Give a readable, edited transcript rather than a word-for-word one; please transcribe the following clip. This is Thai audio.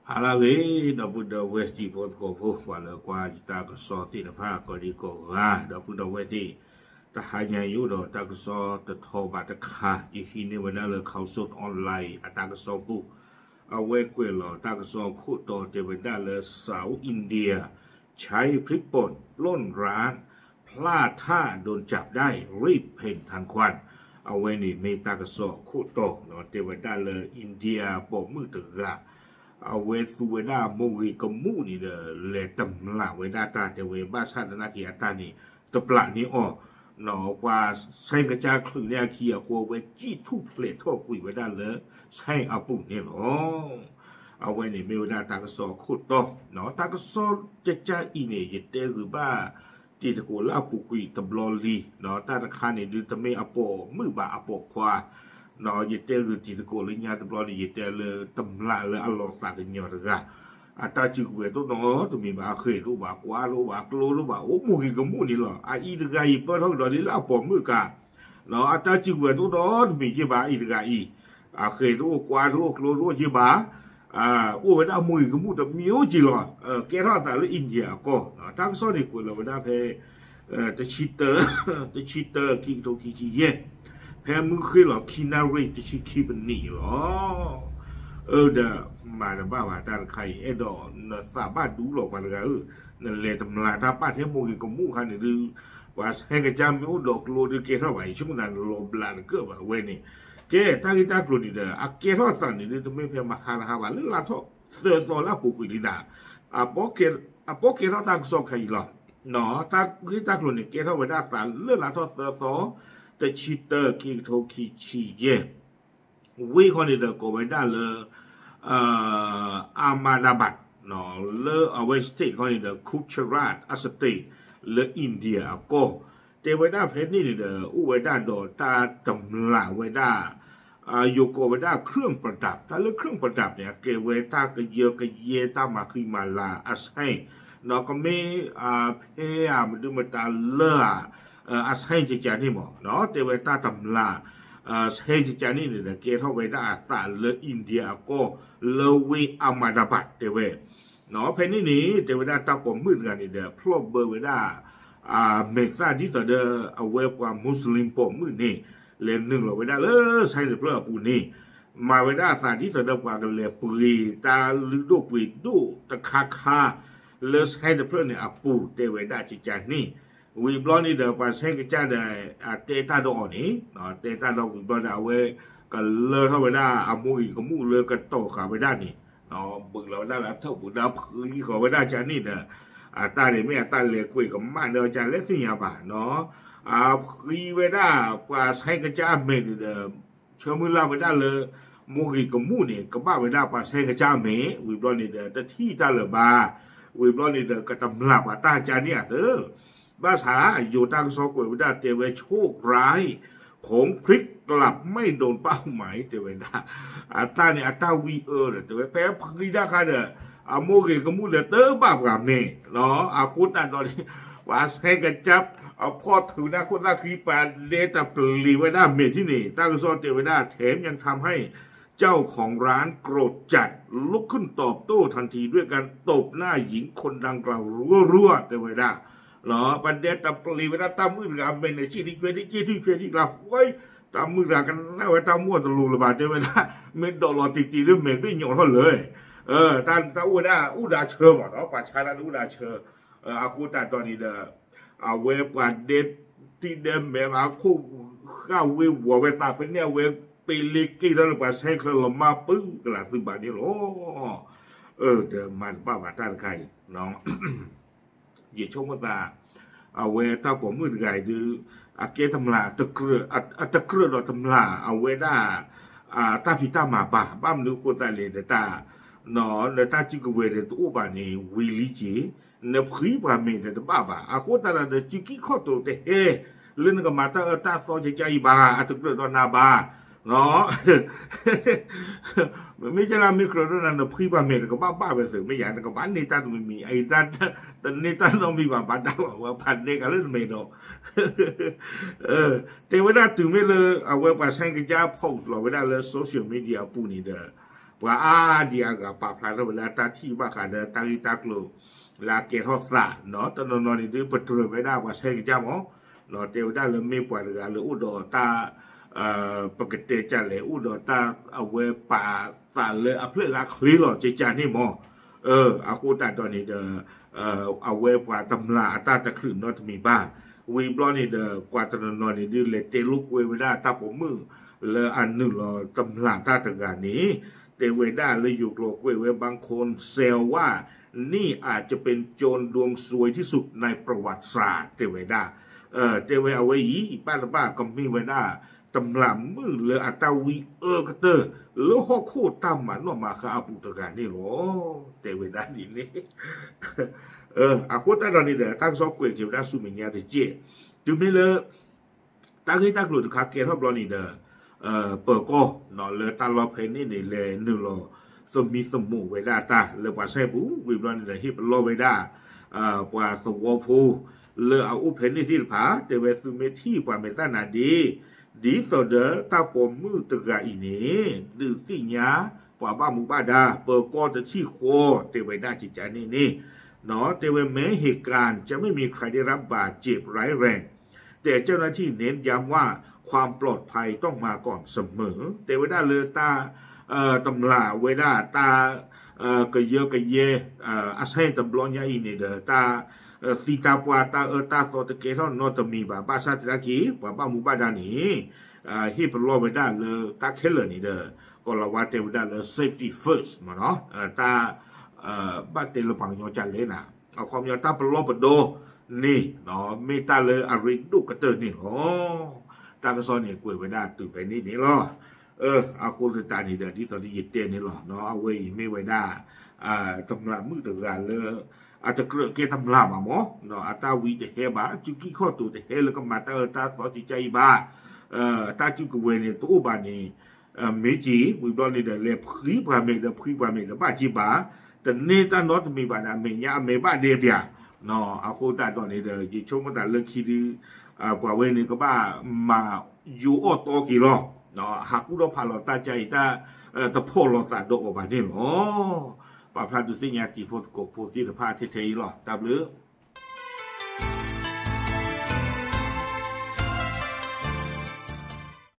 好了，喂，那不得为地波国服，完了关大个说的怕个的个啊，那不得为的，แต่หายังอยู่ดอกตากสอตะทอบาตะคาอีกทีนี้วันนั้นเลยเขาสดออนไลน์ตากสอปุ๊เอาไว้กวยหล่อตากสอคู่ต่อเจวันนั้นเลยสาวอินเดียใช้พริกป่นล้นร้านพลาดท่าโดนจับได้รีบเพ่นทันควันเอาไว้นี่ในตากสอคู่ต่อเนาะเจวันนั้นเลยอินเดียปกมือตึกอะเอาไว้สู่เวลาโมกิกมูนี่เลยตำละเวลาตาเจเวบ้าชาตินาเกียตานี่ตะปละนี่ออกเนาะว่าใช้กระจาครึ่งเนี่ยเขียกว่าเวจี้ทุบเพลททั่วกุยไว้ได้เลยใช้เอาปุ่นนี่หรอเอาไว้ในเมื่อได้ตากระสอบขุดต่อเนาะตากระสอบจะจ่าอีเนี่ยยึดเตหรือบ้าที่ตะโกนเล่าปุกุยตะบลอลีเนาะตาตะคาเนี่ยดูตะเมอปอมือบาอปอควาเนาะยึดเตหรือที่ตะโกนเลยญาตะบลอลียึดเตเลยตำละเลยอัลลอฮ์สักยอดละอาตาจิกเวตัวน้อตัวมีบาเคยรู้บากว่ารู้บากรู้รู้บาโอ้มูกิกมูนี่หรออีดกาอีเปิดห้องดอนี่ละปอมือกาเนาะอาตาจิกเวตัวน้อตัวมีจีบาอีดกาอีเคยรู้กว่ารู้รู้จีบาโอ้เวลามูกิกมูแต่มีโอจีหรอแกท่าแต่ละอินเดียก็ทั้งสองนี่คนเราเวลาเพตะชิเตอร์คิโตคิจิเย่เพมือเคยหรอคินารีตะชิคิบันนี่หรอเดมาแล้วบ้าว่าตาใครดอสามารถดูหลอกมาเลยนั่นแหละตำราถ้าป้าเทมูกิกมูคันนี่ดูว่าให้กระจายมีอุดอกโลดเกท่าไหวช่วงนั้นโลบลานเกือบว่าเวนี่เกตากิตากลุ่นนี่เด้อเกท่าสันนี่ดูไม่เพียงมาหาว่าเรื่องลาท่อเสือต่อละปุกุลิดาปอกเกท่าตากสอกใครหรอเนาะตากิตากลุ่นนี่เกท่าไว้ได้สันเรื่องลาท่อเสือต่อแต่ชิเตอร์คิโตคิชิเย่วิคนนี้เด้อก็ไว้ได้เลยอามาดาบัดเนาะเลอเอาไว้สเตทเขาเนี่ยคุชราตอัสเตทเลออินเดียก็แต่ไว้ได้เพชรนี่เนี่ยอุไว้ได้ดอตาตำลาไว้ได้โยโกไว้ได้เครื่องประดับถ้าเรื่องเครื่องประดับเนี่ยเกไว้ตากระเยอะกระเยตามาคือมาลาอัสให้เนาะก็ไม่เพยมันดูมาตาเลออัสให้จริงๆนี่หมอเนาะแต่ไว้ตาตำลาเฮจิจานี่เนี่ยเกท่าไว้ได้ตาเลอินเดียก็เลวีอามาดาบัดเทเวเนาะเพนนี่เทวดาตาปมมืดกันนี่เด้อพลบเบอร์ไว้ได้เมกาที่ต่อเด้อเอาไว้กว่ามุสลิมปมมืดนี่เลนหนึ่งเราไว้ได้เลยใช่หรือเปล่าปูนี่มาไว้ได้สาที่ต่อเด้อกว่ากันเลยปุรีตาลือดูปุยดูตะคาเลสให้หรือเปล่าเนี่ยปูเทวดาจิจานี่วิบลอนี่เดี๋ยวไปใช้กิจการได้เตต้าดอนี่เนาะเตต้าดอวิบลอนี่เอาไว้กันเลิกเข้าไปได้อามุยก็มุ่งเลิกกันโตขาไปได้นี่เนาะบึกเราได้แล้วเท่าบุญดาวพื้นขอไปได้จานี่เนี่ยตาเลยไม่ตาเลยคุยกับม่านเดียวจานเล็กที่ยาบ่าเนาะพื้นไปได้ไปใช้กิจการเมย์เดี๋ยวเชื่อมือเราไปได้เลยมุยก็มุ่งเนี่ยก็บ้าไปได้ไปใช้กิจการเมย์วิบลอนี่เดี๋ยวแต่ที่ตาเลยบ้าวิบลอนี่เดี๋ยวก็ตำหลับตาจานเนี่ยภาษาอยู่ตั้งซอกเวด้าเตเวโชคร้ายของพริกกลับไม่โดนเป้าหมายเตเวด้าตาเนี่ยตาวีเตเวแพ้พื้นได้ค่ะเนี่ยโมเกก็มูเดเตอร์บาปกับเนี่ยเนาะคุณตาตอนนี้ว่าให้กันจับพ่อถือนะคุณตาคีปาเลตาปลีไว้ด้าเมที่นี่ตั้งซอเตเวด้าแถมยังทำให้เจ้าของร้านโกรธจัดลุกขึ้นตอบโต้ทันทีด้วยการตบหน้าหญิงคนดังกล่าวรัวๆเตเวด้าเนาะประเด็นตะปลีเวลาตามมือกันเป็นในชีวิตที่เราไว้ตามมือกันน่าไว้ตามมั่วตะลุระบาดเจอเวลาเม็ดดอลลาร์ตีๆเรื่องเม็ดไม่หย่อนเขาเลยตาอุดาเชิญหมดเนาะป่าชาลาอุดาเชิญอาคูตาตอนนี้เด้อเวปาเด็ดที่เดิมแบบอาคูข้าวเวหัวเวตาเป็นเนี่ยเวปีลิกี้แล้วป่าใช้เครื่องลมมาปึ้งกระตุ้นบาดนี้โอ้เดิมมันป้าว่าต้านใครน้องอย่าชมว่าตาเอาไว้ถ้าผมมืดไก่ดูเกตำลาตะเกือดอกตำลาเอาไว้ได้ตาพิตามาป่าบ้ามนึกกูตาเลยแต่ตาเนาะแต่ตาจิกเวเดตัวบ้านนี้วิลิจีเนบขีบ้ามีแต่บ้ากูตาเดจิกิข้อตัวแต่เล่นกับมาตาซอใจบ้าตะเกือดอกนาบ้า เนาะไม่ใช่เราไม่ครบนั่นเราพี่บ้าเมรก็บ้าไปสิไม่อยากก็บ้านนี้ตาไม่มีไอ้ตานี่ตาต้องมีบ้านดาวว่าพันเด็กอะไรไม่เนาะแต่เวลาถึงไม่เลยเอาไว้ภาษาอังกฤษจะโพสต์เราเวลาเลยโซเชียลมีเดียปุ่นนี่เด้อว่าดีอากับป่าพลาดเวลาตาที่บ้าขาเด้อตาอีตากลูลาเกทอสละเนาะตอนนอนนี่ดูประตูไม่ได้ภาษาอังกฤษจะมั้งเนาะแต่เวลาเลยไม่ปล่อยเลยเลยอุดรตาปกติจะเลยอุดรตาเอาไว้ป่าตาเลยเอาเพื่อรักลีหล่อใจจานี่มั้งอากูตาตอนนี้เด้อเอาไว้ป่าตำลาตาตะคลื่นนอตมีบ้าวีบล้อนี่เด้อกว่าตอนนอนนี่ดูเลยเตลุกเวเวลาตาผมมือเลยอันนึงรอตำลาตาตะการนี้เตเวด้าเลยอยู่โลกเวบางคนเซลว่านี่อาจจะเป็นโจรดวงซวยที่สุดในประวัติศาสตร์เตเวด้าเตเวเอาไว้อีป้าก็มีเวด้าตำลามือเลยอัตวีก็เตอร์แล้วข้อโคตรตามมันออกมาค่ะอาปุตการนี่หรอเตเวด้าดีนี่อากูตาตอนนี้เด้อตั้งซอกเกวยเกี่ยวกับสุมิญญาเดเจดูไม่เลยตั้งให้ตั้งหลุดขาเกลทับรอนี่เด้อเปิดก็นอนเลยตาลอเพนนี่นี่เลยหนึ่งรอสมีสมุเวดาตาเลยว่าใช่ปุ๊วิบลอนเลยฮิปโลเวดาว่าสวอพูเลยเอาอุเพนนี่ที่ผาเดเวสุเมที่ว่าเมตานาดีต่อเด้อตาปมมือตะกาอีนี่ดื้อติญาว่าบ้ามุบ้าดาเปิดก็จะที่โคเตเวดาจิตใจนี่เนาะแต่ว่าแม้เหตุการณ์จะไม่มีใครได้รับบาดเจ็บร้ายแรงแต่เจ้าหน้าที่เน้นย้ำว่าความปลอดภัยต้องมาก่อนเสมอแต่เวลาเลยตาตำลาเวลาตากะเยอะกะเยอาศัยตำบลอนยาอินเดอตาสีตาปวาตาตาโตตะเกทอนนอตมีบาบาซาตะกีบาบามุบาดานีฮิปโลเวดาเลยตาเคลนี่เดอก็ละว่าเตเวดาเลย safety first มาเนาะตาบ้านเตลปังยอจันเลยนะเอาความยอตาปลอปโดนี่เนาะมีตาเลยอาริดุกเตอร์นี่โอ้ตากระซอนเนี่ยกวยไว้ได้ตื่นไปนี่หรอเอาคนตานี่เดี๋ยวที่ตอนที่ยึดเตียนนี่หรอเนาะเอาไว้ไม่ไว้ได้ตำรามือตะการเลยอาจจะเกลือเกตำรามาหมอเนาะอาตาวีจะเฮบ้าจุกี้ข้อตัวจะเฮแล้วก็มาตาตาต่อจิใจบ้าตาจุกเวเนี่ยตัวบ้านนี่เมจีวิบลอนนี่เดี๋ยวเล็บพรีบาเมเดี๋ยวพรีบาเมเดี๋ยวบ้าจีบ้าแต่เนี่ยตานอตมีบ้านเมียเมบ้าเดียบยาเนาะเอาคนตาตอนนี้เดี๋ยวยิ่งชมตาเลือกคิดป่าเวนี่ก็บ้ามาอยู่ออโตกี่รอเนาะหากผู้เราผ่านเราตาใจตาพ่อเราตาโดกออกมาเนี่ยเนาะป่าพระดุสิญญาติโพธิโกโพธิตพาเทยหรอตาเลือ